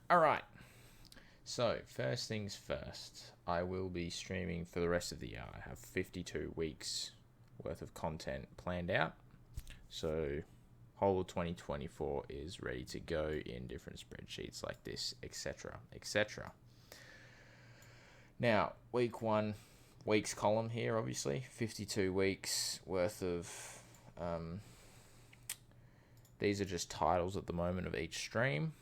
All right. So, first things first, I will be streaming for the rest of the year. I have 52 weeks worth of content planned out. So, whole of 2024 is ready to go in different spreadsheets like this, etc. etc. Now, week one, weeks column here, obviously, 52 weeks worth of. These are just titles at the moment of each stream.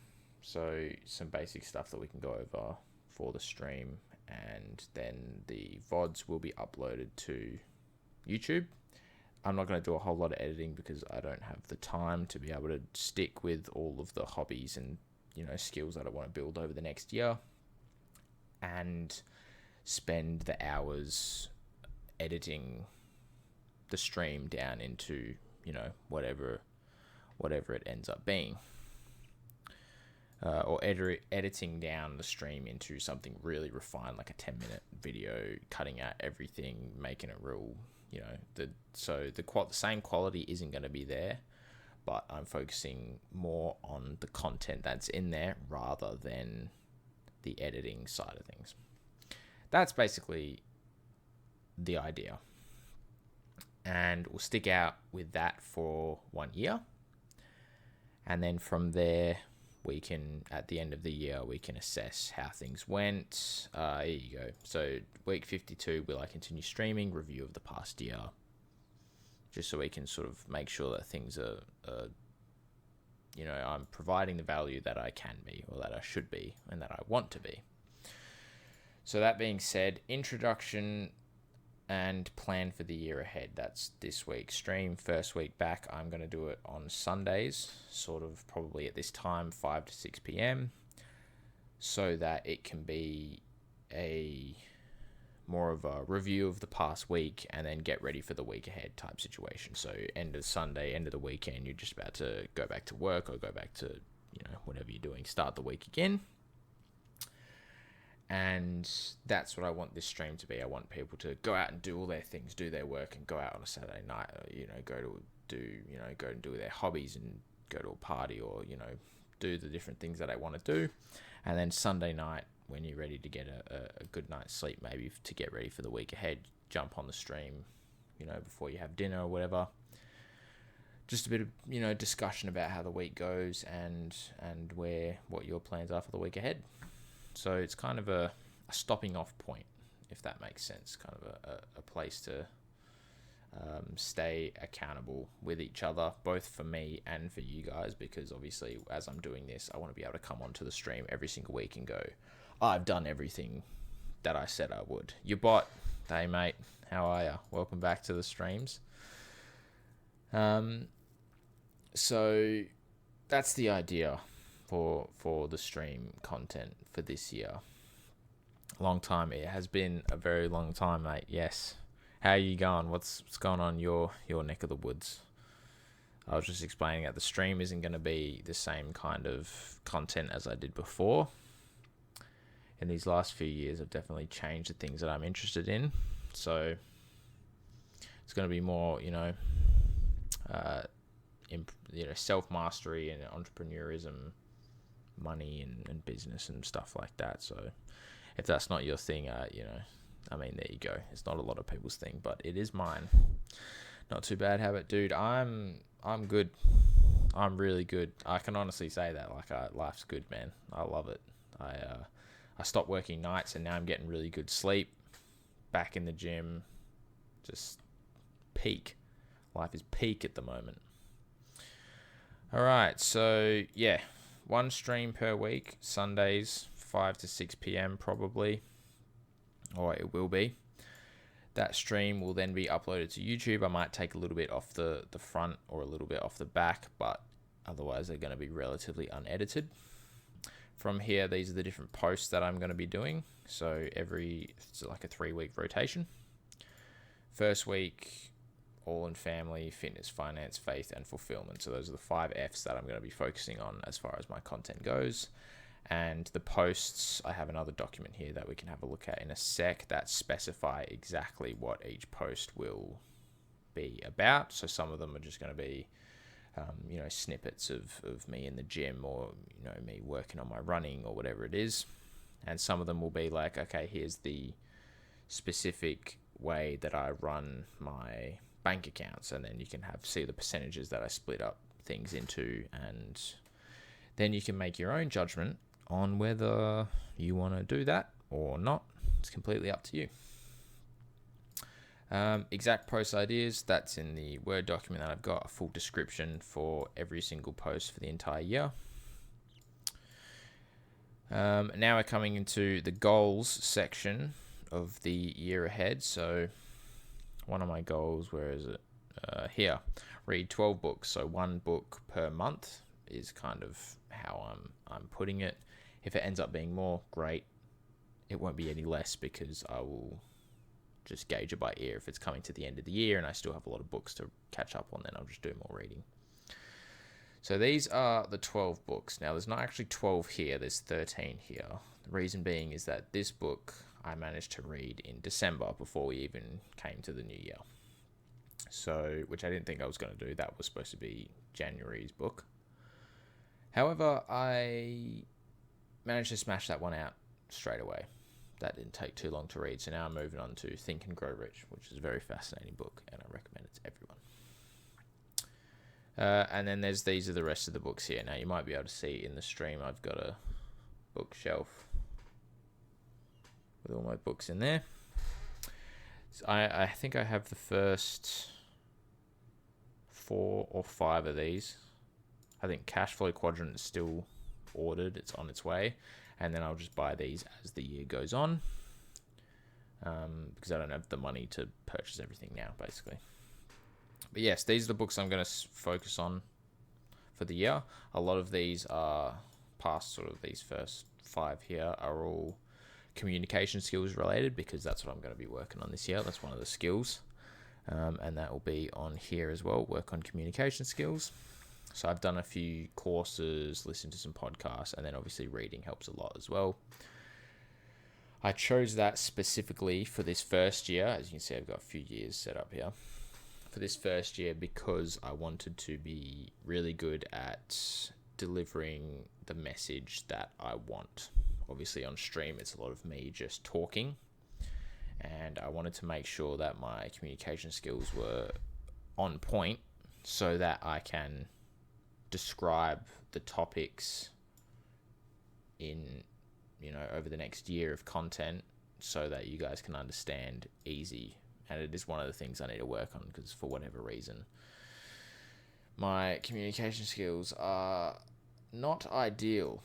So, some basic stuff that we can go over for the stream, and then the VODs will be uploaded to YouTube. I'm not going to do a whole lot of editing because I don't have the time to be able to stick with all of the hobbies and skills that I want to build over the next year, and spend the hours editing the stream down into whatever it ends up being. Or editing down the stream into something really refined, like a 10-minute video, cutting out everything, making it real. The same quality isn't going to be there, but I'm focusing more on the content that's in there rather than the editing side of things. That's basically the idea, and we'll stick out with that for 1 year, and then from there, we can, at the end of the year, we can assess how things went. Here you go. So week 52, will I continue streaming? Review of the past year. Just so we can sort of make sure that things are I'm providing the value that I can be, or that I should be, and that I want to be. So that being said, introduction and plan for the year ahead. That's this week's stream. First week back, I'm going to do it on Sundays, sort of probably at this time, 5 to 6 p.m, so that it can be a more of a review of the past week and then get ready for the week ahead type situation. So end of Sunday, end of the weekend, you're just about to go back to work or go back to, whatever you're doing, start the week again. And that's what I want this stream to be. I want people to go out and do all their things, do their work, and go out on a Saturday night, go and do their hobbies and go to a party, or, do the different things that I want to do. And then Sunday night, when you're ready to get a good night's sleep, maybe to get ready for the week ahead, jump on the stream, before you have dinner or whatever. Just a bit of, discussion about how the week goes and what your plans are for the week ahead. So it's kind of a stopping off point, if that makes sense, kind of a place to stay accountable with each other, both for me and for you guys, because obviously as I'm doing this, I want to be able to come onto the stream every single week and go, I've done everything that I said I would. Your bot, hey mate, how are ya? Welcome back to the streams. So that's the idea for the stream content for this year. Long time. It has been a very long time, mate. Yes. How are you going? What's going on your neck of the woods? I was just explaining that the stream isn't going to be the same kind of content as I did before. In these last few years, I've definitely changed the things that I'm interested in. So it's going to be more, self-mastery and entrepreneurism, money and business and stuff like that. So if that's not your thing, there you go. It's not a lot of people's thing, but it is mine. Not too bad habit, dude. I'm good. I'm really good. I can honestly say that. Life's good, man. I love it. I stopped working nights and now I'm getting really good sleep. Back in the gym. Just peak. Life is peak at the moment. All right, so yeah. 1 stream per week, Sundays, 5 to 6 p.m. probably, or it will be. That stream will then be uploaded to YouTube. I might take a little bit off the front or a little bit off the back, but otherwise they're going to be relatively unedited. From here, these are the different posts that I'm going to be doing. So it's like a 3-week rotation. First week, all in family, fitness, finance, faith, and fulfillment. So those are the 5 F's that I'm going to be focusing on as far as my content goes. And the posts, I have another document here that we can have a look at in a sec that specify exactly what each post will be about. So some of them are just going to be snippets of me in the gym, or me working on my running or whatever it is. And some of them will be like, okay, here's the specific way that I run my bank accounts, and then you can see the percentages that I split up things into, and then you can make your own judgment on whether you want to do that or not. It's completely up to you. Exact post ideas, that's in the Word document that I've got, a full description for every single post for the entire year. Now we're coming into the goals section of the year ahead. So one of my goals, where is it? Here, read 12 books. So one book per month is kind of how I'm putting it. If it ends up being more, great. It won't be any less, because I will just gauge it by ear. If it's coming to the end of the year and I still have a lot of books to catch up on, then I'll just do more reading. So these are the 12 books. Now, there's not actually 12 here. There's 13 here. The reason being is that this book I managed to read in December, before we even came to the new year. So, which I didn't think I was going to do. That was supposed to be January's book. However, I managed to smash that one out straight away. That didn't take too long to read. So now I'm moving on to Think and Grow Rich, which is a very fascinating book, and I recommend it to everyone. And then these are the rest of the books here. Now, you might be able to see in the stream, I've got a bookshelf with all my books in there. So I think I have the first 4 or 5 of these. I think Cash Flow Quadrant is still ordered. It's on its way. And then I'll just buy these as the year goes on, because I don't have the money to purchase everything now, basically. But yes, these are the books I'm going to focus on for the year. A lot of these are past, sort of these first 5 here are all communication skills related, because that's what I'm going to be working on this year. That's one of the skills. And that will be on here as well, work on communication skills. So I've done a few courses, listened to some podcasts, and then obviously reading helps a lot as well. I chose that specifically for this first year. As you can see, I've got a few years set up here. For this first year, because I wanted to be really good at delivering the message that I want. Obviously on stream, it's a lot of me just talking, and I wanted to make sure that my communication skills were on point, so that I can describe the topics in, over the next year of content, so that you guys can understand easy. And it is one of the things I need to work on, because for whatever reason, my communication skills are not ideal.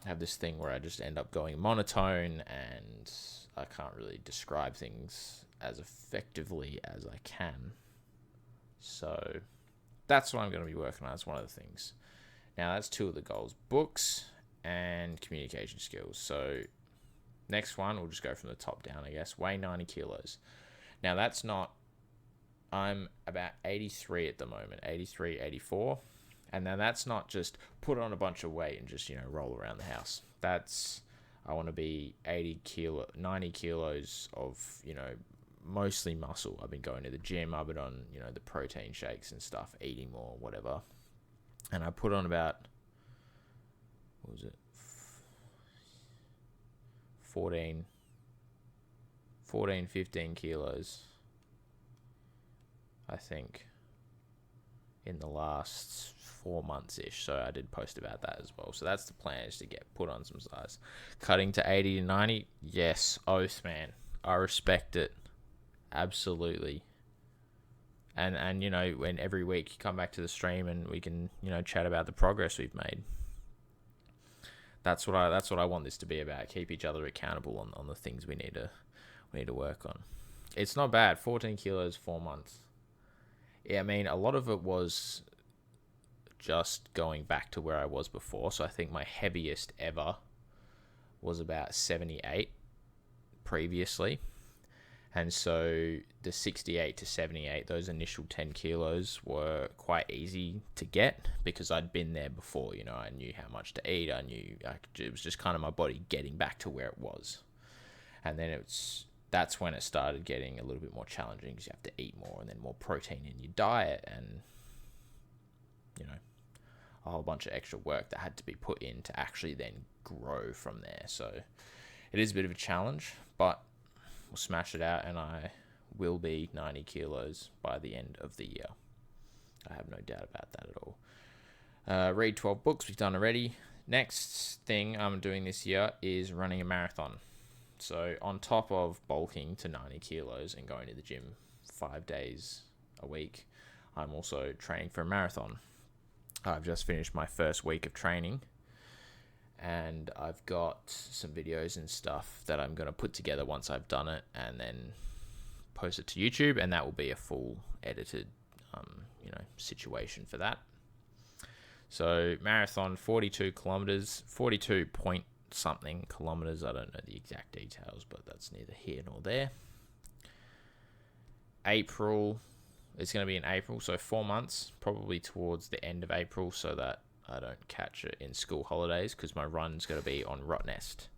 I have this thing where I just end up going monotone, and I can't really describe things as effectively as I can. So that's what I'm going to be working on. That's one of the things. Now, that's 2 of the goals: books and communication skills. So next one, we'll just go from the top down, I guess. Weigh 90 kilos. Now, that's not... I'm about 83 at the moment. 83, 84. And now that's not just put on a bunch of weight and just, roll around the house. That's... I want to be 90 kilos of, mostly muscle. I've been going to the gym. I've been on, the protein shakes and stuff, eating more, whatever. And I put on about, 15 kilos, I think, in the last 4 months-ish. So I did post about that as well. So that's the plan, is to get put on some size. Cutting to 80 to 90, yes, oath, man. I respect it. Absolutely. And when every week you come back to the stream and we can, chat about the progress we've made. That's what I want this to be about. Keep each other accountable on the things we need to work on. It's not bad. 14 kilos, 4 months. Yeah, I mean, a lot of it was just going back to where I was before. So I think my heaviest ever was about 78 previously. And so the 68 to 78, those initial 10 kilos were quite easy to get, because I'd been there before. I knew how much to eat. It was just kind of my body getting back to where it was. And then that's when it started getting a little bit more challenging, because you have to eat more and then more protein in your diet. And a whole bunch of extra work that had to be put in to actually then grow from there. So it is a bit of a challenge, but we'll smash it out, and I will be 90 kilos by the end of the year. I have no doubt about that at all. Read 12 books, we've done already. Next thing I'm doing this year is running a marathon. So on top of bulking to 90 kilos and going to the gym 5 days a week, I'm also training for a marathon. I've just finished my first week of training, and I've got some videos and stuff that I'm going to put together once I've done it, and then post it to YouTube, and that will be a full edited situation for that. So marathon, 42 kilometers, 42 point something kilometers. I don't know the exact details, but that's neither here nor there. April, it's going to be in April, so 4 months, probably towards the end of April, so that I don't catch it in school holidays, because my run's going to be on Rottnest.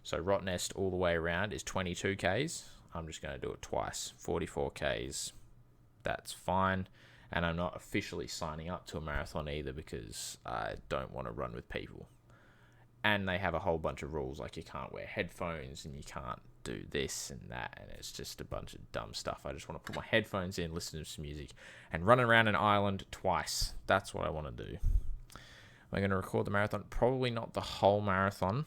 So Rottnest all the way around is 22 Ks. I'm just going to do it twice, 44 Ks. That's fine. And I'm not officially signing up to a marathon either, because I don't want to run with people. And they have a whole bunch of rules, like you can't wear headphones and you can't do this and that, and it's just a bunch of dumb stuff. I just want to put my headphones in, listen to some music, and run around an island twice. That's what I want to do. I'm going to record the marathon. Probably not the whole marathon,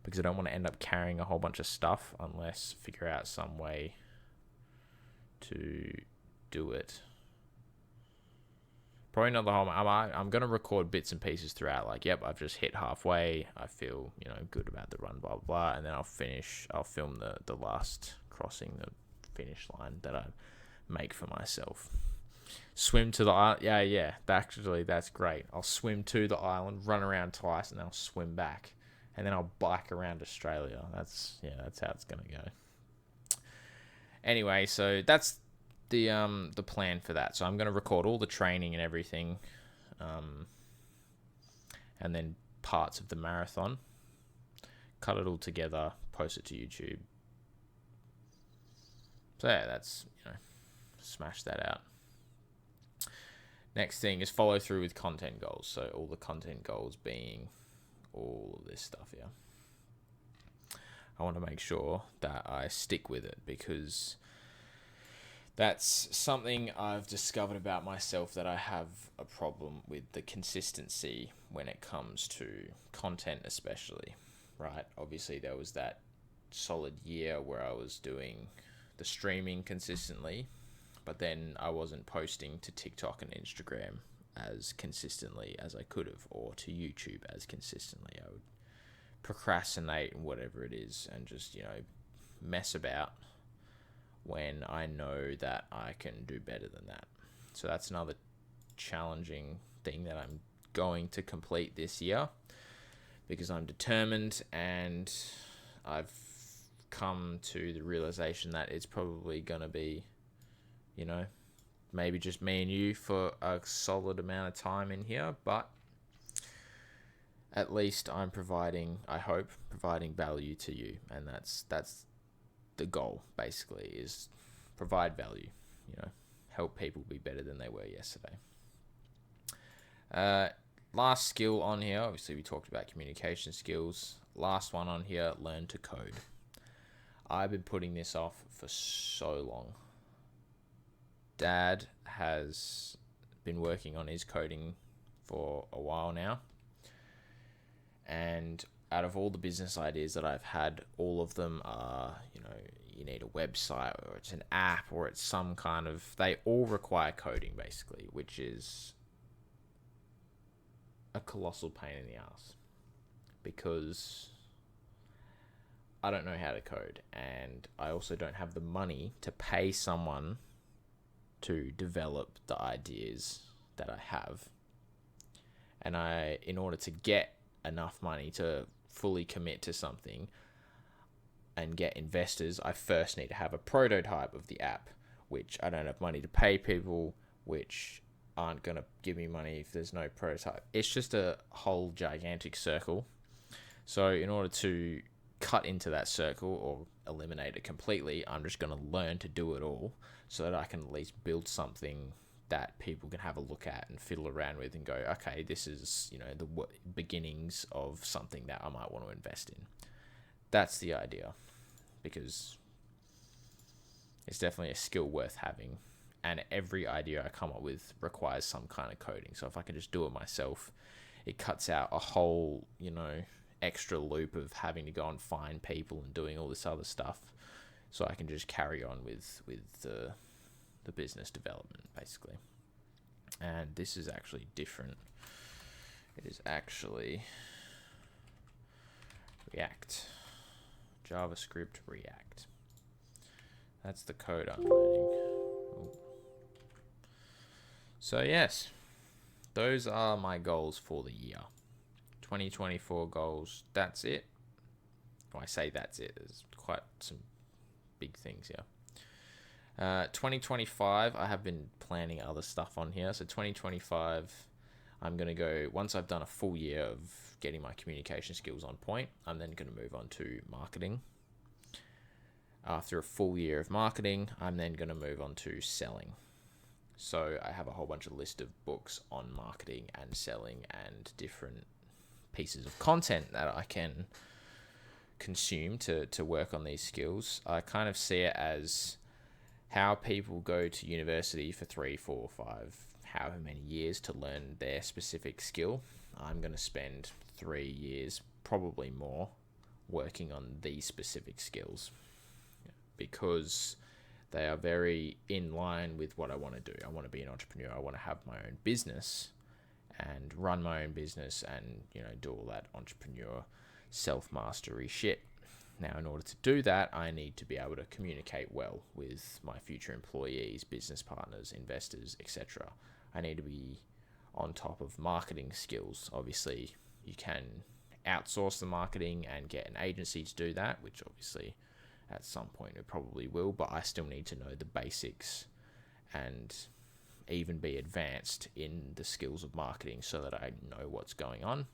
because I don't want to end up carrying a whole bunch of stuff unless figure out some way to do it. Probably not the whole. I'm going to record bits and pieces throughout. Like, yep, I've just hit halfway. I feel, good about the run, blah, blah, blah. And then I'll film the last crossing the finish line that I make for myself. Swim to the island. Yeah. Actually, that's great. I'll swim to the island, run around twice, and then I'll swim back. And then I'll bike around Australia. That's how it's going to go. Anyway, so that's the plan for that. So I'm going to record all the training and everything, and then parts of the marathon, cut it all together, post it to YouTube. So yeah, that's, smash that out. Next thing is follow through with content goals. So all the content goals being all of this stuff here. I want to make sure that I stick with it, because that's something I've discovered about myself, that I have a problem with the consistency when it comes to content, especially, right? Obviously, there was that solid year where I was doing the streaming consistently, but then I wasn't posting to TikTok and Instagram as consistently as I could have, or to YouTube as consistently. I would procrastinate and whatever it is, and just, mess about when I know that I can do better than that. So that's another challenging thing that I'm going to complete this year, because I'm determined, and I've come to the realization that it's probably going to be, maybe just me and you for a solid amount of time in here, but at least I'm providing value to you, and that's the goal, basically, is provide value, help people be better than they were yesterday. Last skill on here, obviously we talked about communication skills. Last one on here, learn to code. I've been putting this off for so long. Dad has been working on his coding for a while now, and out of all the business ideas that I've had, all of them are, you need a website, or it's an app, or it's some kind of, they all require coding, basically, which is a colossal pain in the ass, because I don't know how to code, and I also don't have the money to pay someone to develop the ideas that I have. And in order to get enough money to fully commit to something and get investors, I first need to have a prototype of the app, which I don't have money to pay people, which aren't going to give me money if there's no prototype. It's just a whole gigantic circle. So in order to cut into that circle or eliminate it completely, I'm just going to learn to do it all, so that I can at least build something that people can have a look at and fiddle around with and go, okay, this is, the beginnings of something that I might want to invest in. That's the idea, because it's definitely a skill worth having, and every idea I come up with requires some kind of coding. So if I can just do it myself, it cuts out a whole, extra loop of having to go and find people and doing all this other stuff. So I can just carry on with the business development, basically. And this is actually different. It is actually React. JavaScript React. That's the code I'm learning. Oh. So yes, those are my goals for the year. 2024 goals, that's it. When I say that's it, there's quite some big things here. 2025, I have been planning other stuff on here. So 2025, I'm going to go, once I've done a full year of getting my communication skills on point, I'm then going to move on to marketing. After a full year of marketing, I'm then going to move on to selling. So I have a whole bunch of list of books on marketing and selling and different pieces of content that I can consume to work on these skills. I kind of see it as how people go to university for 3, 4, 5, however many years to learn their specific skill. I'm going to spend 3 years, probably more, working on these specific skills because they are very in line with what I want to do. I want to be an entrepreneur. I want to have my own business and run my own business and, do all that entrepreneur self-mastery shit. Now, in order to do that, I need to be able to communicate well with my future employees, business partners, investors, etc. I need to be on top of marketing skills. Obviously, you can outsource the marketing and get an agency to do that, which obviously at some point it probably will, but I still need to know the basics and even be advanced in the skills of marketing so that I know what's going on.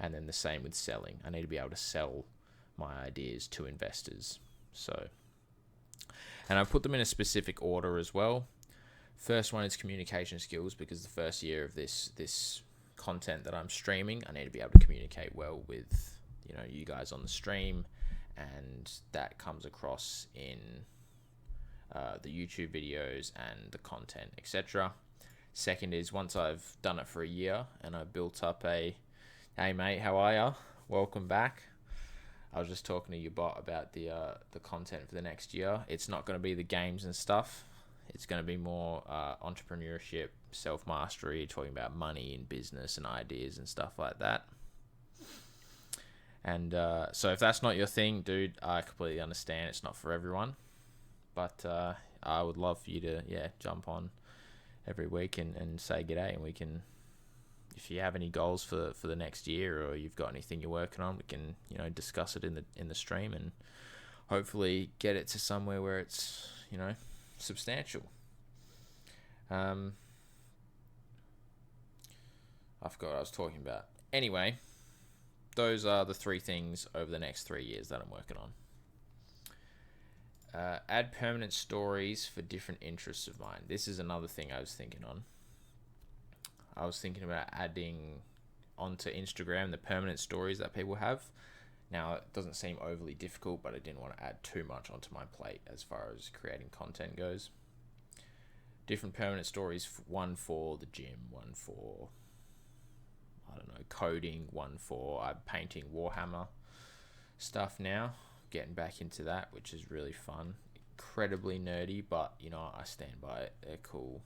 And then the same with selling. I need to be able to sell my ideas to investors. So, and I put them in a specific order as well. First one is communication skills, because the first year of this content that I'm streaming, I need to be able to communicate well with you guys on the stream, and that comes across in the YouTube videos and the content, etc. Second is, once I've done it for a year and I've built up a, hey mate, how are ya? Welcome back. I was just talking to your bot about the content for the next year. It's not going to be the games and stuff. It's going to be more entrepreneurship, self-mastery, talking about money and business and ideas and stuff like that. And so if that's not your thing, dude, I completely understand. It's not for everyone. But I would love for you to, jump on every week and say g'day, and we can, if you have any goals for the next year, or you've got anything you're working on, we can discuss it in the stream and hopefully get it to somewhere where it's substantial. I forgot what I was talking about. Anyway, those are the 3 things over the next 3 years that I'm working on. Add permanent stories for different interests of mine. This is another thing I was thinking on. I was thinking about adding onto Instagram the permanent stories that people have. Now, it doesn't seem overly difficult, but I didn't want to add too much onto my plate as far as creating content goes. Different permanent stories, one for the gym, one for, coding, one for I'm painting Warhammer stuff now. Getting back into that, which is really fun. Incredibly nerdy, but I stand by it. They're cool.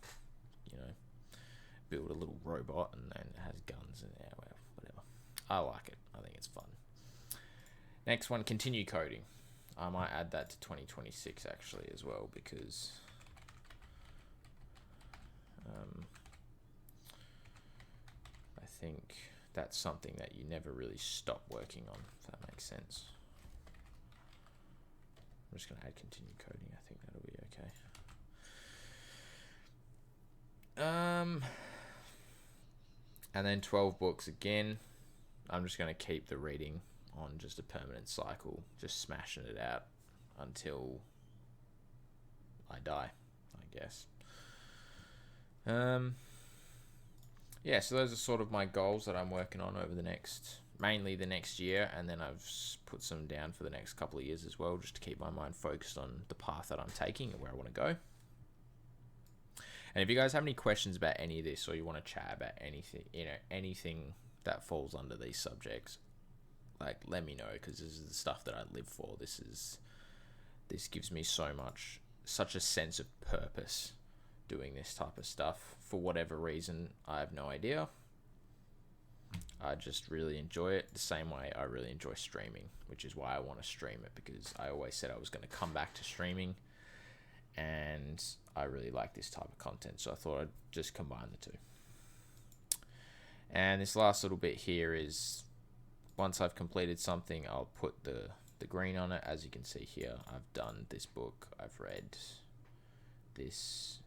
Build a little robot and then it has guns and whatever. I like it. I think it's fun. Next one, continue coding. I might add that to 2026 actually as well, because I think that's something that you never really stop working on, if that makes sense. I'm just going to add continue coding. I think that'll be okay. And then 12 books again. I'm just going to keep the reading on just a permanent cycle, just smashing it out until I die, I guess. Yeah, so those are sort of my goals that I'm working on over mainly the next year, and then I've put some down for the next couple of years as well, just to keep my mind focused on the path that I'm taking and where I want to go. And if you guys have any questions about any of this, or you want to chat about anything, anything that falls under these subjects, like, let me know, because this is the stuff that I live for. This gives me such a sense of purpose doing this type of stuff. For whatever reason, I have no idea. I just really enjoy it the same way I really enjoy streaming, which is why I want to stream it, because I always said I was going to come back to streaming, and I really like this type of content, so I thought I'd just combine the two. And this last little bit here is, once I've completed something, I'll put the green on it. As you can see here, I've done this book, I've read this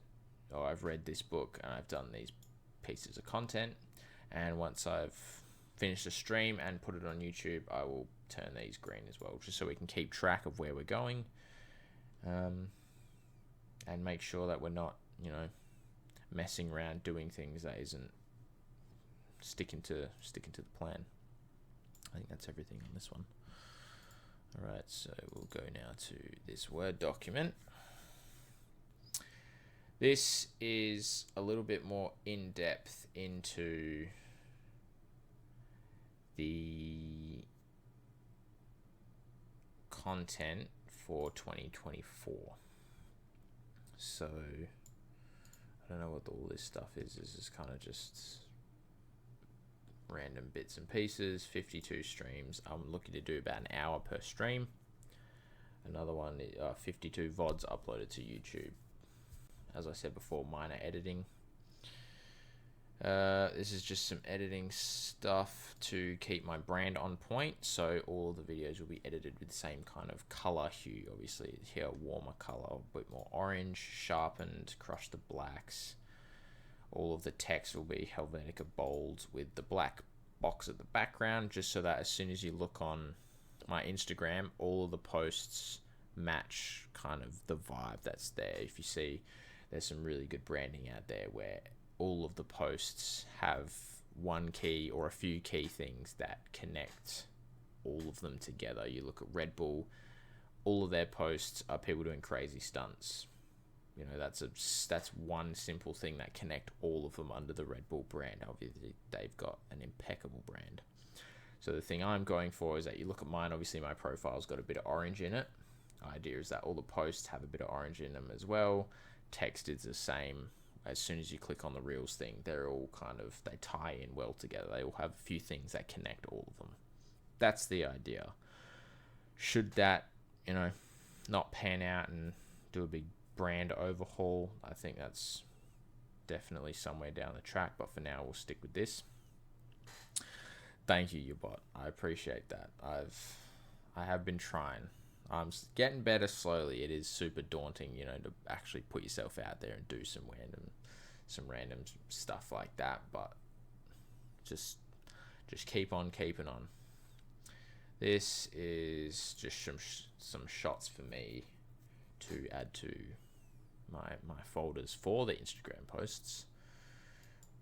book, and I've done these pieces of content. And once I've finished the stream and put it on YouTube, I will turn these green as well, just so we can keep track of where we're going, and make sure that we're not, messing around doing things that isn't sticking to the plan. I think that's everything on this one. Alright, so we'll go now to this Word document. This is a little bit more in-depth into the content for 2024. So, I don't know what all this stuff is. This is kind of just random bits and pieces. 52 streams. I'm looking to do about an hour per stream. Another one, 52 VODs uploaded to YouTube. As I said before, minor editing. This is just some editing stuff to keep my brand on point. So all of the videos will be edited with the same kind of color hue. Obviously here, warmer color, a bit more orange, sharpened, crush the blacks. All of the text will be Helvetica bold with the black box at the background, just so that as soon as you look on my Instagram, all of the posts match kind of the vibe that's there. If you see, there's some really good branding out there where all of the posts have one key or a few key things that connect all of them together. You look at Red Bull, all of their posts are people doing crazy stunts. That's one simple thing that connect all of them under the Red Bull brand. Obviously, they've got an impeccable brand. So the thing I'm going for is that you look at mine, obviously my profile's got a bit of orange in it. Idea is that all the posts have a bit of orange in them as well. Text is the same. As soon as you click on the Reels thing, they're all they tie in well together. They all have a few things that connect all of them. That's the idea. Should that, not pan out and do a big brand overhaul, I think that's definitely somewhere down the track, but for now we'll stick with this. Thank you, Ubot. I appreciate that. I have been trying. I'm getting better slowly. It is super daunting, to actually put yourself out there and do some random stuff like that, but just keep on keeping on. This is just some shots for me to add to my folders for the Instagram posts.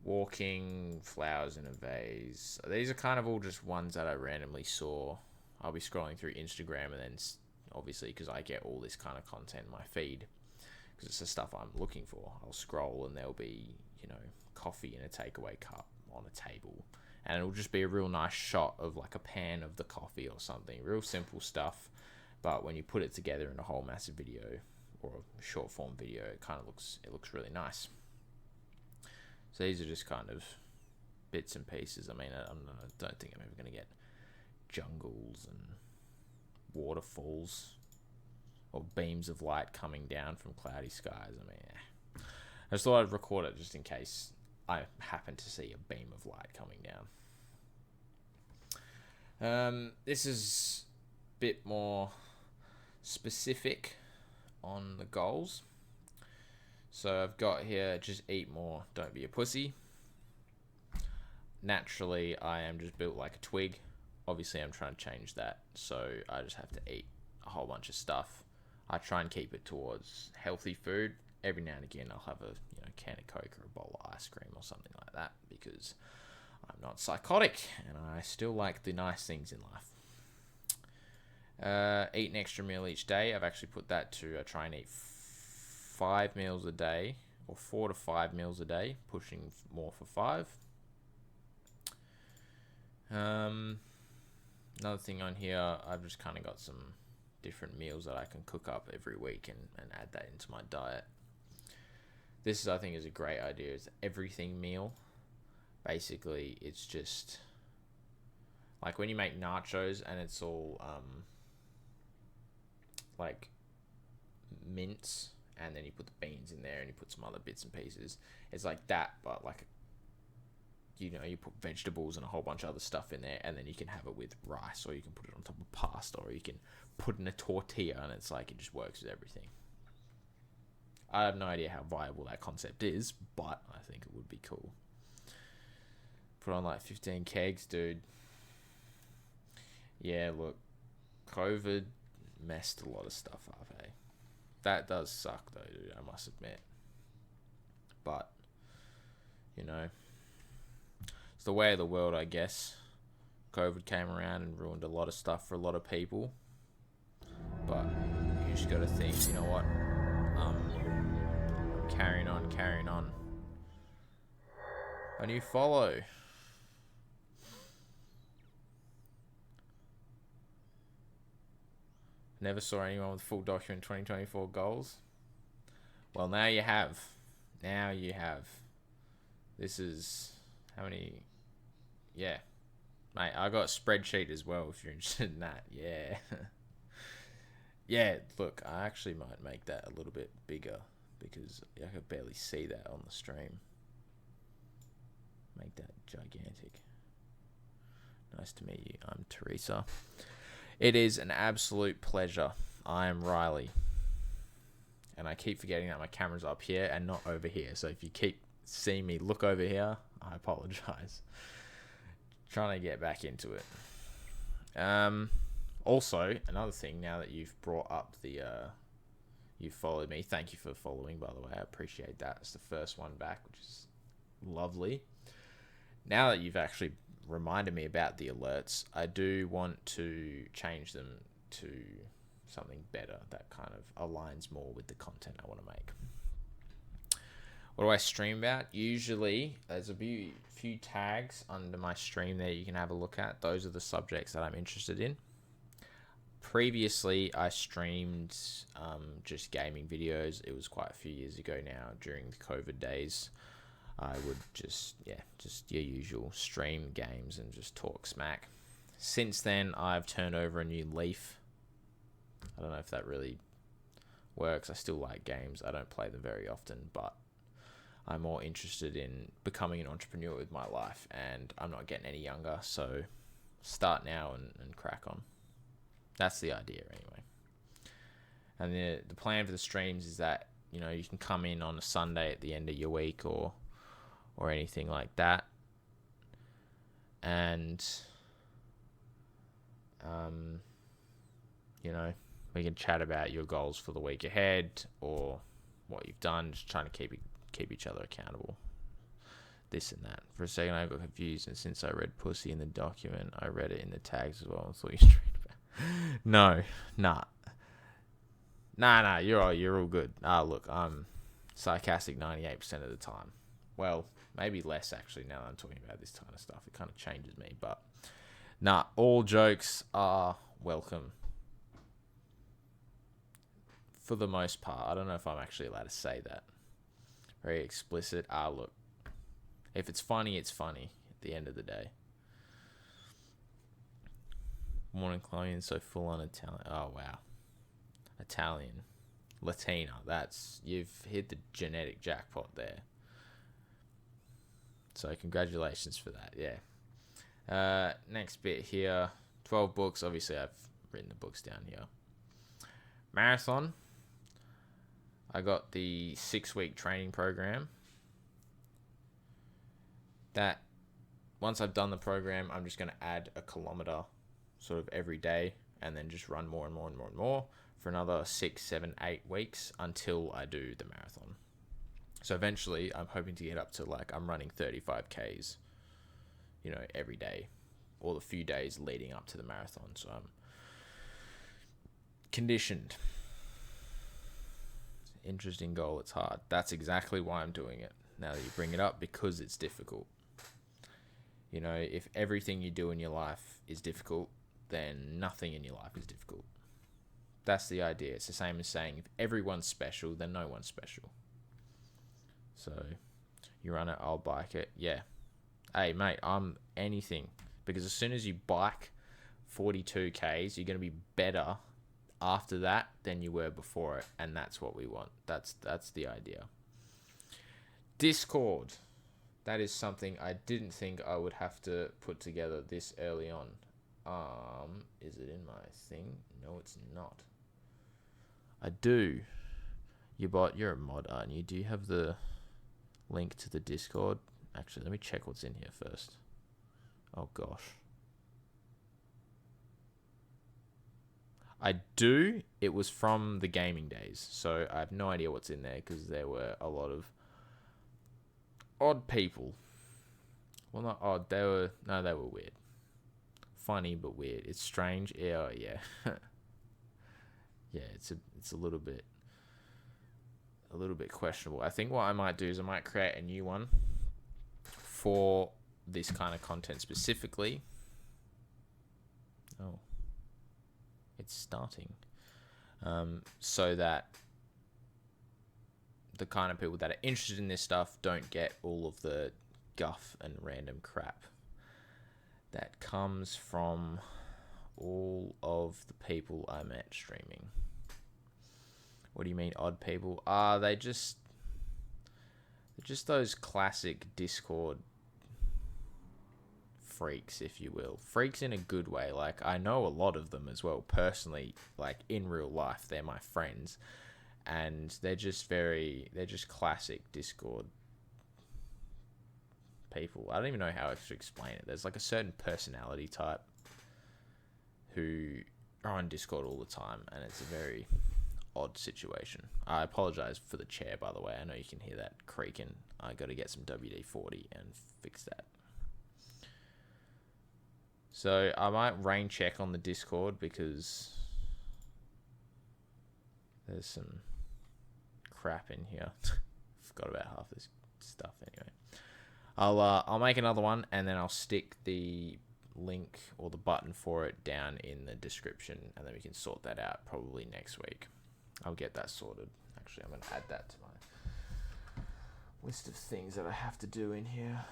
Walking, flowers in a vase. These are kind of all just ones that I randomly saw. I'll be scrolling through Instagram, and then obviously, because I get all this kind of content in my feed, because it's the stuff I'm looking for, I'll scroll and there'll be, coffee in a takeaway cup on a table, and it'll just be a real nice shot of like a pan of the coffee or something. Real simple stuff, but when you put it together in a whole massive video or a short form video, it looks really nice. So these are just kind of bits and pieces. I mean, I don't think I'm ever going to get jungles and waterfalls or beams of light coming down from cloudy skies. I mean, I just thought I'd record it just in case I happen to see a beam of light coming down. This is a bit more specific on the goals. So I've got here, just eat more, don't be a pussy. Naturally, I am just built like a twig. Obviously, I'm trying to change that, so I just have to eat a whole bunch of stuff. I try and keep it towards healthy food. every now and again I'll have a can of Coke or a bowl of ice cream or something like that, because I'm not psychotic and I still like the nice things in life. Eat an extra meal each day. I've actually put that to try and eat 5 meals a day, or 4 to 5 meals a day, pushing more for 5. Another thing on here, I've just kind of got some different meals that I can cook up every week and add that into my diet. This is, I think, is a great idea. It's everything meal. Basically, it's just like when you make nachos and it's all like mince, and then you put the beans in there and you put some other bits and pieces. It's like that, but like, you put vegetables and a whole bunch of other stuff in there, and then you can have it with rice, or you can put it on top of pasta, or you can put in a tortilla, and it's like it just works with everything. I have no idea how viable that concept is, but I think it would be cool. Put on like 15 kegs, dude. Yeah, look, COVID messed a lot of stuff up, hey. That does suck though, dude, I must admit. But, it's the way of the world, I guess. COVID came around and ruined a lot of stuff for a lot of people. But you just gotta think, you know what? Carrying on. A new follow. Never saw anyone with full document 2024 goals. Well, now you have. This is how many? Yeah, mate. I got a spreadsheet as well. If you're interested in that, yeah. Yeah. Look, I actually might make that a little bit bigger because I could barely see that on the stream. Make that gigantic. Nice to meet you. I'm Teresa. It is an absolute pleasure. I am Riley. And I keep forgetting that my camera's up here and not over here. So if you keep seeing me look over here, I apologize. Trying to get back into it. Also, another thing, now that you've brought up the... you've followed me. Thank you for following, by the way. I appreciate that. It's the first one back, which is lovely. Now that you've actually reminded me about the alerts, I do want to change them to something better that kind of aligns more with the content I want to make. What do I stream about? Usually, there's a few tags under my stream there you can have a look at. Those are the subjects that I'm interested in. Previously, I streamed just gaming videos. It was quite a few years ago now, during the COVID days. I would just your usual stream games and just talk smack. Since then, I've turned over a new leaf. I don't know if that really works. I still like games. I don't play them very often, but I'm more interested in becoming an entrepreneur with my life, and I'm not getting any younger, so start now and crack on. That's the idea anyway. And the plan for the streams is that, you can come in on a Sunday at the end of your week or anything like that. And, we can chat about your goals for the week ahead or what you've done, just trying to keep each other accountable. This and that. For a second, I got confused, and since I read pussy in the document, I read it in the tags as well and thought you streamed about. Nah, you're all good. Look, I'm sarcastic 98% of the time. Well, maybe less actually now that I'm talking about this kind of stuff. It kind of changes me, but all jokes are welcome. For the most part. I don't know if I'm actually allowed to say that. Very explicit. Look, if it's funny, it's funny at the end of the day. Morning Chloe, so full on Italian. Oh, wow. Italian. Latina. You've hit the genetic jackpot there. So congratulations for that, yeah. Next bit here. 12 books. Obviously, I've written the books down here. Marathon. I got the 6-week training program. That, once I've done the program, I'm just going to add a kilometer sort of every day and then just run more and more and more and more for another 6, 7, 8 weeks until I do the marathon. So eventually I'm hoping to get up to like I'm running 35Ks, every day or the few days leading up to the marathon. So I'm conditioned. Interesting goal. It's hard. That's exactly why I'm doing it. Now that you bring it up, because it's difficult. If everything you do in your life is difficult, then nothing in your life is difficult. That's the idea. It's the same as saying if everyone's special, then no one's special. So you run it, I'll bike it. Yeah. Hey, mate, I'm anything. Because as soon as you bike 42Ks, you're going to be better after that than you were before it. And that's what we want. That's the idea. Discord. That is something I didn't think I would have to put together this early on. Is it in my thing? No, it's not. I do. You're a mod, aren't you? Do you have the link to the Discord? Actually, let me check what's in here first. Oh, gosh. I do. It was from the gaming days, so I have no idea what's in there because there were a lot of odd people. Well, not odd. They were weird. Funny but weird. It's strange. Yeah. Yeah, it's a little bit questionable. I think what I might do is I might create a new one for this kind of content specifically. Oh, it's starting. So that the kind of people that are interested in this stuff don't get all of the guff and random crap that comes from all of the people I met streaming. What do you mean odd people? They're just those classic Discord freaks, if you will. Freaks in a good way. Like, I know a lot of them as well personally, like in real life. They're my friends. And they're just classic Discord people. I don't even know how to explain it. There's like a certain personality type who are on Discord all the time, and it's a very odd situation. I apologize for the chair, by the way. I know you can hear that creaking. I got to get some WD-40 and fix that. So I might rain check on the Discord because there's some crap in here. Forgot about half this stuff anyway. I'll make another one, and then I'll stick the link or the button for it down in the description, and then we can sort that out probably next week. I'll get that sorted. Actually, I'm going to add that to my list of things that I have to do in here.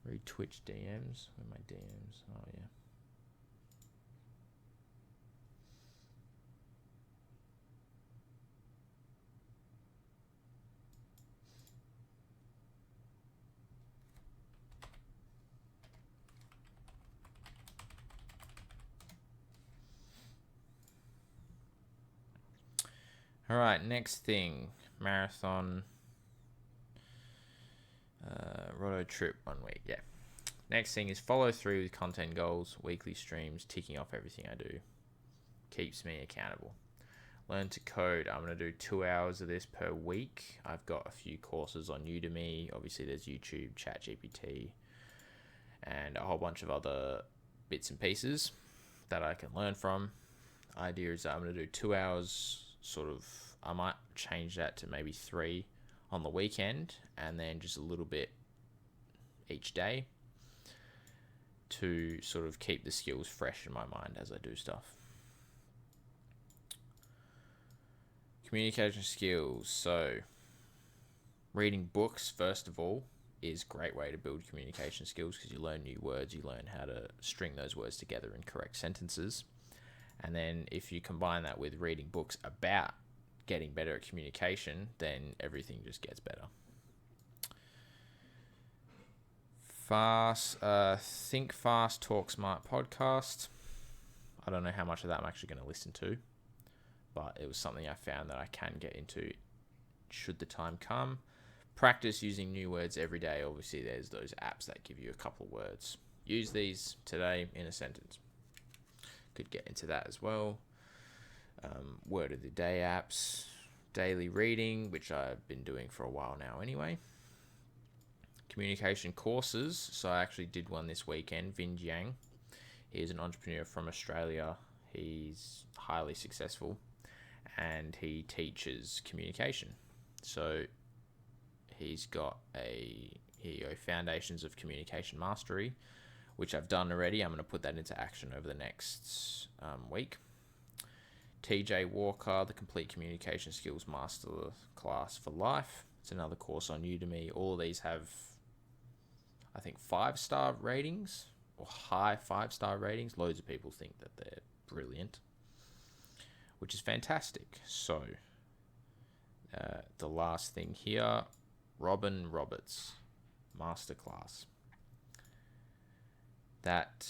Read Twitch DMs. Where are my DMs? Oh, yeah. All right, next thing. Marathon. Roto trip 1 week. Yeah. Next thing is follow through with content goals, weekly streams, ticking off everything I do. Keeps me accountable. Learn to code. I'm going to do 2 hours of this per week. I've got a few courses on Udemy. Obviously, there's YouTube, ChatGPT, and a whole bunch of other bits and pieces that I can learn from. Idea is that I'm going to do 2 hours, I might change that to maybe 3 on the weekend, and then just a little bit each day to sort of keep the skills fresh in my mind as I do stuff. Communication skills. So reading books, first of all, is a great way to build communication skills because you learn new words, you learn how to string those words together in correct sentences. And then if you combine that with reading books about getting better at communication, then everything just gets better. Think Fast, Talk Smart podcast. I don't know how much of that I'm actually going to listen to, but it was something I found that I can get into should the time come. Practice using new words every day. Obviously, there's those apps that give you a couple of words. Use these today in a sentence. Could get into that as well. Word of the day apps. Daily reading, which I've been doing for a while now anyway. Communication courses. So I actually did one this weekend. Vin Jiang. He's an entrepreneur from Australia. He's highly successful and he teaches communication. So he's got Foundations of Communication Mastery, which I've done already. I'm going to put that into action over the next week. TJ Walker, the Complete Communication Skills Master Class for Life. It's another course on Udemy. All of these have, I think, 5-star ratings or high 5-star ratings. Loads of people think that they're brilliant, which is fantastic. So, the last thing here, Robin Roberts Masterclass. That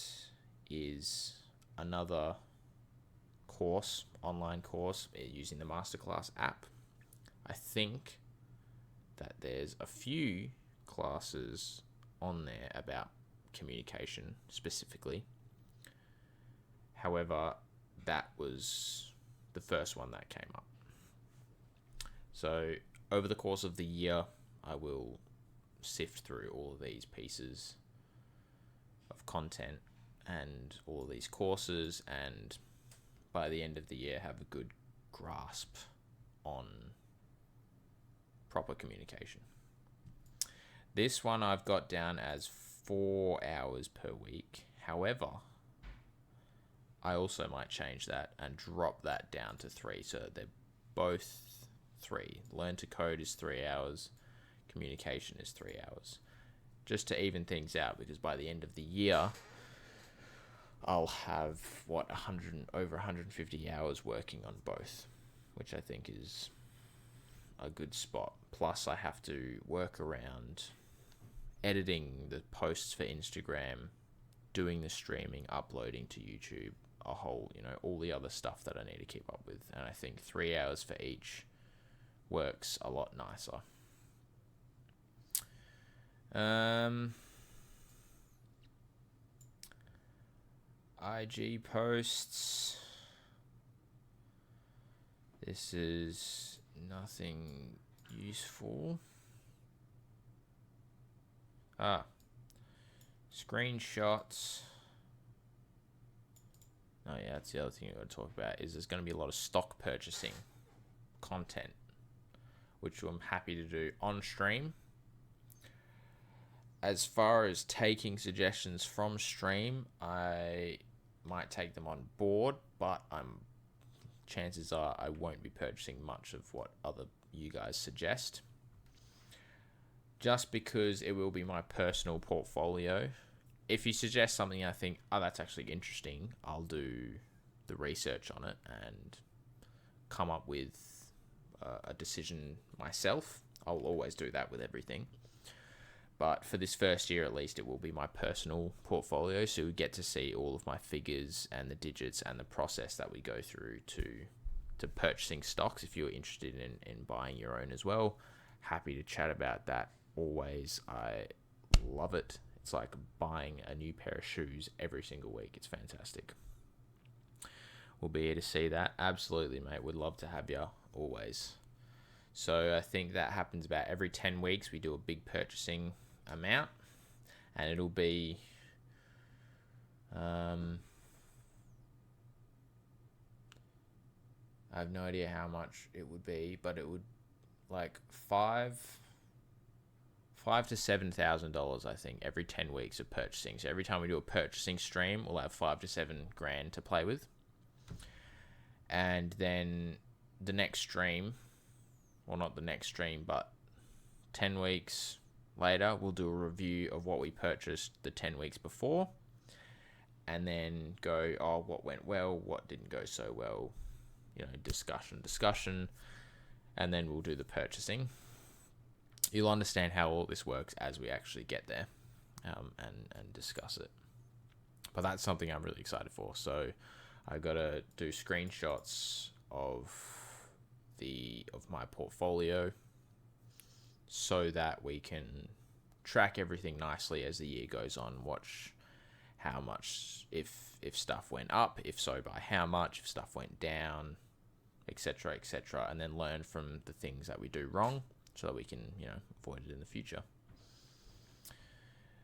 is another course, online course, using the Masterclass app. I think that there's a few classes on there about communication specifically. However, that was the first one that came up. So over the course of the year, I will sift through all of these pieces of content and all of these courses, and by the end of the year have a good grasp on proper communication. This one I've got down as 4 hours per week. However, I also might change that and drop that down to 3. So they're both 3. Learn to code is 3 hours. Communication is 3 hours. Just to even things out, because by the end of the year, I'll have, over 150 hours working on both, which I think is a good spot. Plus, I have to work around editing the posts for Instagram, doing the streaming, uploading to YouTube, all the other stuff that I need to keep up with. And I think 3 hours for each works a lot nicer. IG posts. This is nothing useful. Screenshots. Oh yeah, that's the other thing I'm going to talk about, is there's going to be a lot of stock purchasing content, which I'm happy to do on stream. As far as taking suggestions from stream, I might take them on board, but chances are I won't be purchasing much of what you guys suggest, just because it will be my personal portfolio. If you suggest something I think, that's actually interesting, I'll do the research on it and come up with a decision myself. I'll always do that with everything. But for this first year, at least, it will be my personal portfolio. So you get to see all of my figures and the digits and the process that we go through to purchasing stocks. If you're interested in buying your own as well, happy to chat about that. Always, I love it. It's like buying a new pair of shoes every single week. It's fantastic. We'll be here to see that. Absolutely, mate. Would love to have you always. So I think that happens about every 10 weeks. We do a big purchasing amount, and it'll be I have no idea how much it would be, but it would like $5,000 to $7,000, I think, every 10 weeks of purchasing. So every time we do a purchasing stream, we'll have $5,000 to $7,000 to play with. And then the next stream, well, not the next stream, but 10 weeks later, we'll do a review of what we purchased the 10 weeks before, and then go, what went well, what didn't go so well, discussion, and then we'll do the purchasing. You'll understand how all this works as we actually get there. and discuss it. But that's something I'm really excited for. So I got to do screenshots of my portfolio so that we can track everything nicely as the year goes on. Watch how much, if stuff went up, if so by how much, if stuff went down, etc., etc., and then learn from the things that we do wrong so that we can, avoid it in the future.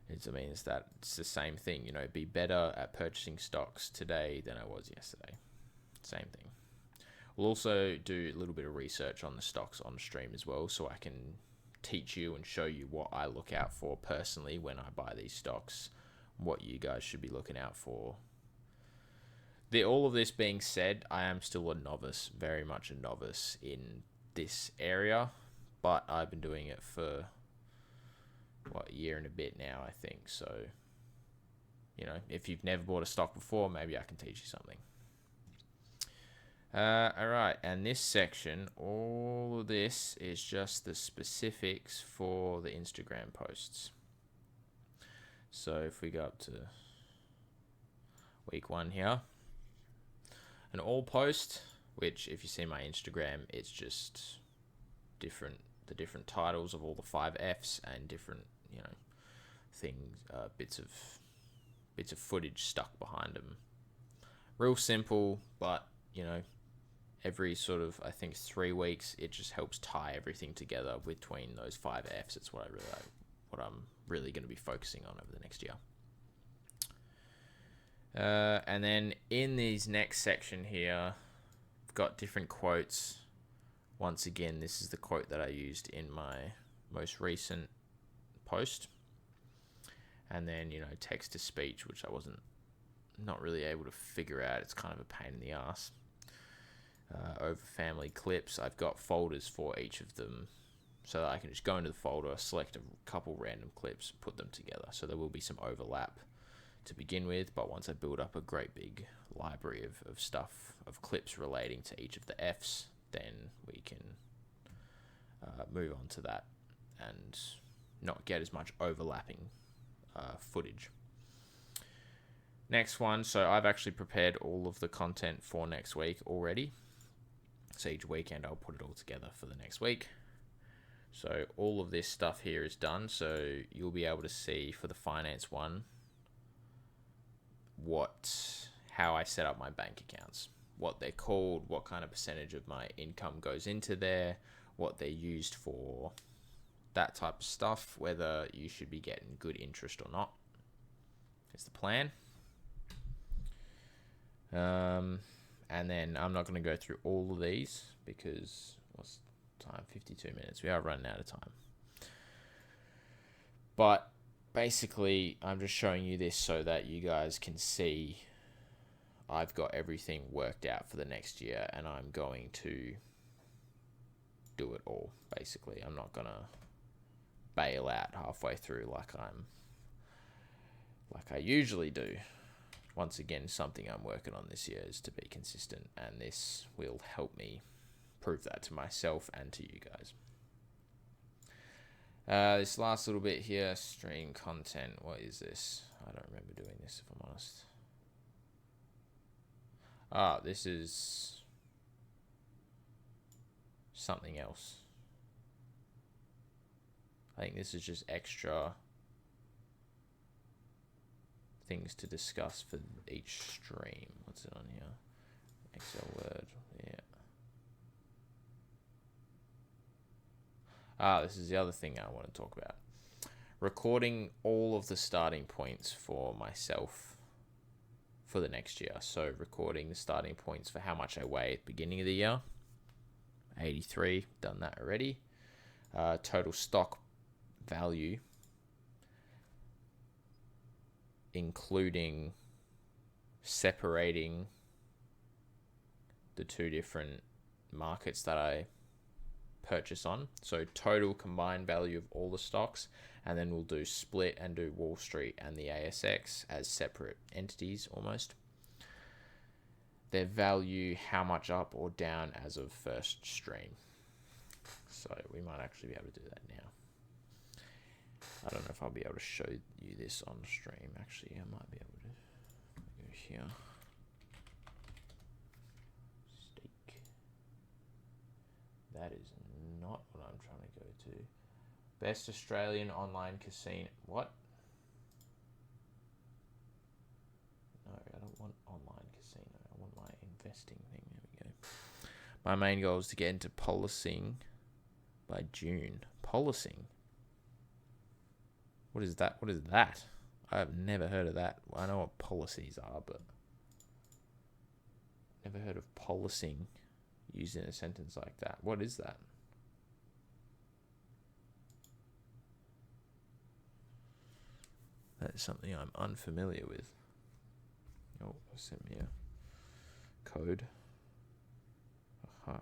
It's the same thing, be better at purchasing stocks today than I was yesterday. Same thing. We'll also do a little bit of research on the stocks on stream as well, so I can teach you and show you what I look out for personally when I buy these stocks, what you guys should be looking out for. All of this being said, I am still a novice, very much a novice in this area, but I've been doing it for a year and a bit now, I think. So, if you've never bought a stock before, maybe I can teach you something. All right, and this section, all of this is just the specifics for the Instagram posts. So if we go up to week 1 here, an all post, which if you see my Instagram, it's just the different titles of all the 5 Fs and different, things, bits of footage stuck behind them. Real simple, but, every sort of, I think 3 weeks, it just helps tie everything together between those 5 Fs. It's what I'm really going to be focusing on over the next year. And then in these next section here, I've got different quotes. Once again, this is the quote that I used in my most recent post. And then, text to speech, which I not really able to figure out. It's kind of a pain in the ass. Over family clips, I've got folders for each of them, so that I can just go into the folder, select a couple random clips, put them together. So there will be some overlap to begin with, but once I build up a great big library of stuff, of clips relating to each of the Fs, then we can move on to that and not get as much overlapping footage. Next one, so I've actually prepared all of the content for next week already. So each weekend I'll put it all together for the next week. So all of this stuff here is done. So you'll be able to see for the finance one how I set up my bank accounts, what they're called, what kind of percentage of my income goes into there, what they're used for, that type of stuff, whether you should be getting good interest or not. It's the plan. And then I'm not going to go through all of these because what's time? 52 minutes. We are running out of time. But basically, I'm just showing you this so that you guys can see I've got everything worked out for the next year, and I'm going to do it all. Basically, I'm not going to bail out halfway through like I usually do. Once again, something I'm working on this year is to be consistent, and this will help me prove that to myself and to you guys. This last little bit here, stream content. What is this? I don't remember doing this, if I'm honest. This is something else. I think this is just extra things to discuss for each stream. What's it on here? Excel, Word, yeah. This is the other thing I want to talk about. Recording all of the starting points for myself for the next year. So recording the starting points for how much I weigh at the beginning of the year. 83, done that already. Total stock value, including separating the 2 different markets that I purchase on. So total combined value of all the stocks, and then we'll do split and do Wall Street and the ASX as separate entities almost. Their value, how much up or down as of first stream. So we might actually be able to do that I don't know if I'll be able to show you this on stream. Actually, I might be able to go here. Steak. That is not what I'm trying to go to. Best Australian online casino. What? No, I don't want online casino. I want my investing thing. There we go. My main goal is to get into policing by June. Policing? What is that? What is that? I have never heard of that. I know what policies are, but never heard of policing used in a sentence like that. What is that? That is something I'm unfamiliar with. Oh, sent me a code. Aha.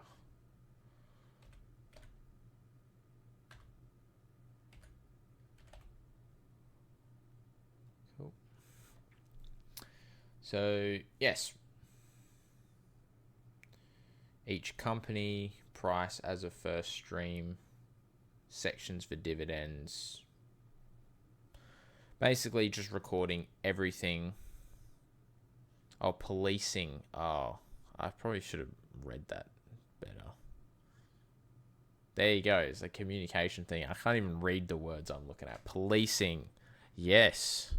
Cool. So, yes. Each company, price as a first stream, sections for dividends. Basically just recording everything. Oh, policing. Oh, I probably should have read that better. There you go. It's a communication thing. I can't even read the words I'm looking at. Policing. Yes.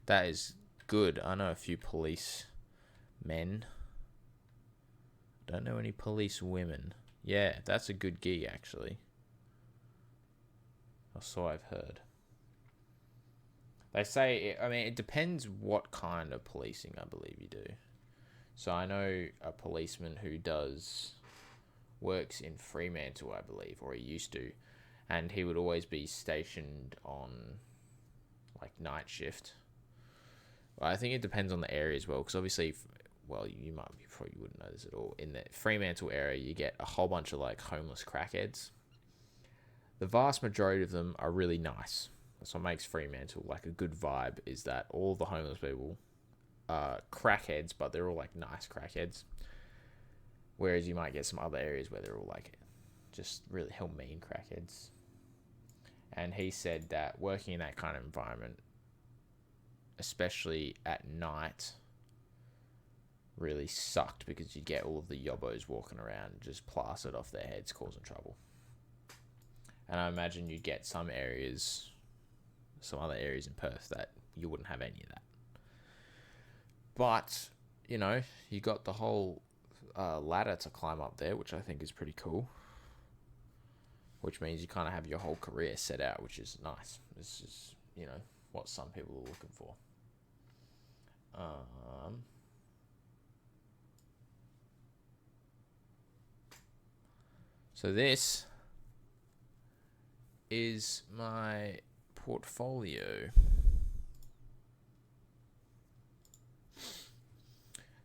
That is good. I know a few police men. Don't know any police women. Yeah, that's a good gig, actually. Or so I've heard. They say, I mean, it depends what kind of policing, I believe you do. So I know a policeman who works in Fremantle, I believe, or he used to, and he would always be stationed on like night shift. Well, I think it depends on the area as well, because obviously, well, you probably wouldn't know this at all. In the Fremantle area, you get a whole bunch of like homeless crackheads. The vast majority of them are really nice. That's what makes Fremantle like a good vibe, is that all the homeless people are crackheads, but they're all like nice crackheads. Whereas you might get some other areas where they're all like just really hell mean crackheads. And he said that working in that kind of environment, especially at night, really sucked, because you get all of the yobbos walking around just plastered off their heads causing trouble. And I imagine you get some other areas in Perth that you wouldn't have any of that. But, you know, you got the whole ladder to climb up there, which I think is pretty cool. Which means you kind of have your whole career set out, which is nice. This is, you know, what some people are looking for. So this is my portfolio.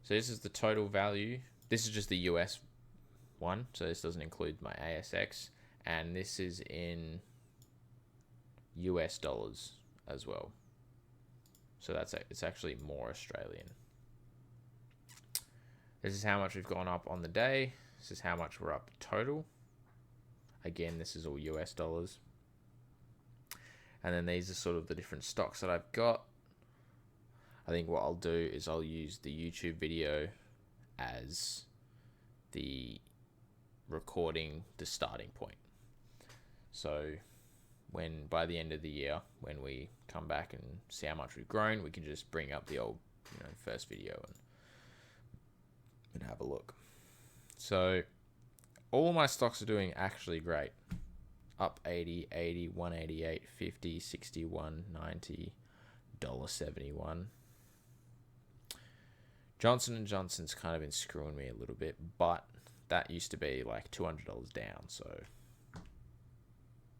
So this is the total value. This is just the US one, so this doesn't include my ASX, and this is in US dollars as well. So it's actually more Australian. This is how much we've gone up on the day. This is how much we're up total. Again, this is all US dollars. And then these are sort of the different stocks that I've got. I think what I'll do is I'll use the YouTube video as the recording, the starting point. So when by the end of the year, when we come back and see how much we've grown, we can just bring up the old, first video and have a look. So all my stocks are doing actually great. Up 80, 80, 188, 50, 61, 90, $1.71. Johnson & Johnson's kind of been screwing me a little bit, but that used to be like $200 down, so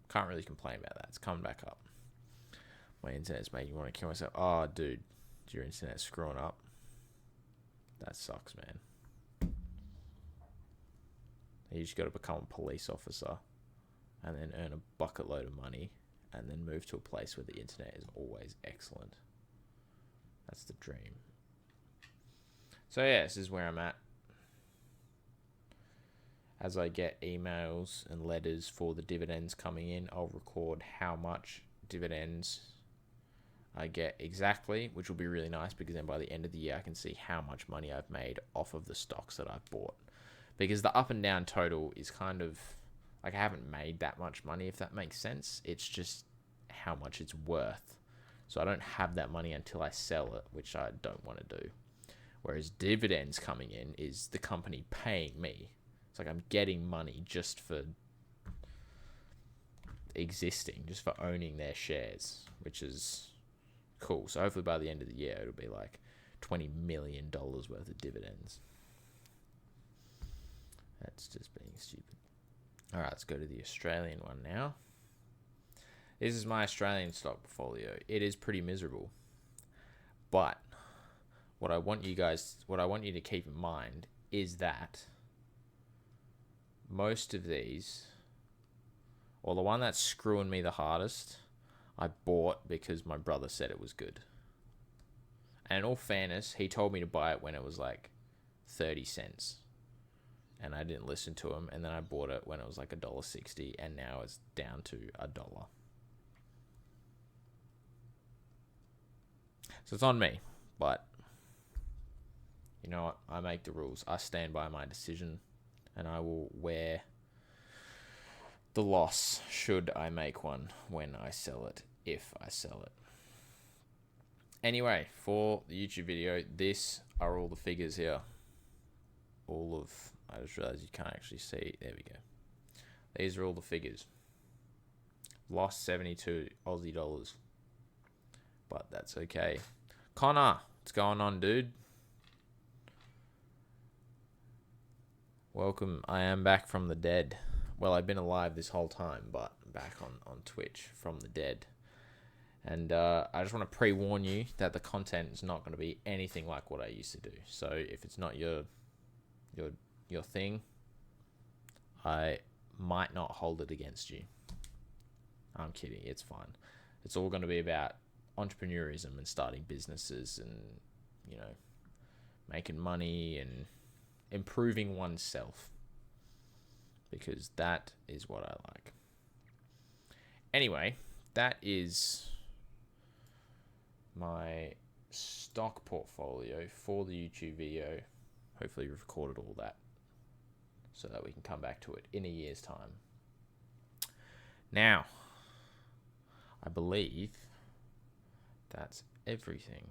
can't really complain about that. It's coming baking up. My internet's making me want to kill myself. Oh, dude, is your internet screwing up? That sucks, man. You just got to become a police officer and then earn a bucket load of money and then move to a place where the internet is always excellent. That's the dream. So yeah, this is where I'm at. As I get emails and letters for the dividends coming in, I'll record how much dividends I get exactly, which will be really nice because then by the end of the year, I can see how much money I've made off of the stocks that I've bought. Because the up and down total is kind of like I haven't made that much money, if that makes sense. It's just how much it's worth. So I don't have that money until I sell it, which I don't want to do. Whereas dividends coming in is the company paying me. It's like I'm getting money just for existing, just for owning their shares, which is cool. So hopefully by the end of the year, it'll be like $20 million worth of dividends. That's just being stupid. All right, let's go to the Australian one now. This is my Australian stock portfolio. It is pretty miserable. But what I want you to keep in mind is that most of these, or the one that's screwing me the hardest, I bought because my brother said it was good. And in all fairness, he told me to buy it when it was like 30 cents. And I didn't listen to him. And then I bought it when it was like $1.60. And now it's down to $1. So it's on me. But you know what? I make the rules. I stand by my decision. And I will wear the loss should I make one when I sell it, if I sell it. Anyway, for the YouTube video, this are all the figures here. I just realized you can't actually see. There we go. These are all the figures. Lost 72 Aussie dollars. But that's okay. Connor, what's going on, dude? Welcome. I am back from the dead. Well, I've been alive this whole time, but back on Twitch from the dead. And I just want to pre-warn you that the content is not going to be anything like what I used to do. So if it's not your thing, I might not hold it against you. I'm kidding. It's fine. It's all going to be about entrepreneurism and starting businesses and, you know, making money and improving oneself. Because that is what I like. Anyway, that is my stock portfolio for the YouTube video. Hopefully we've recorded all that so that we can come back to it in a year's time. Now, I believe that's everything.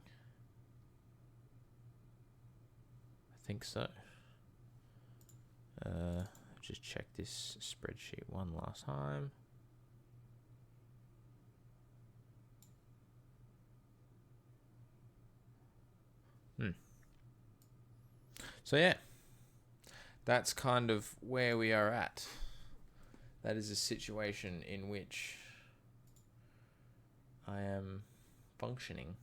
I think so. Just check this spreadsheet one last time. So yeah, that's kind of where we are at. That is a situation in which I am functioning.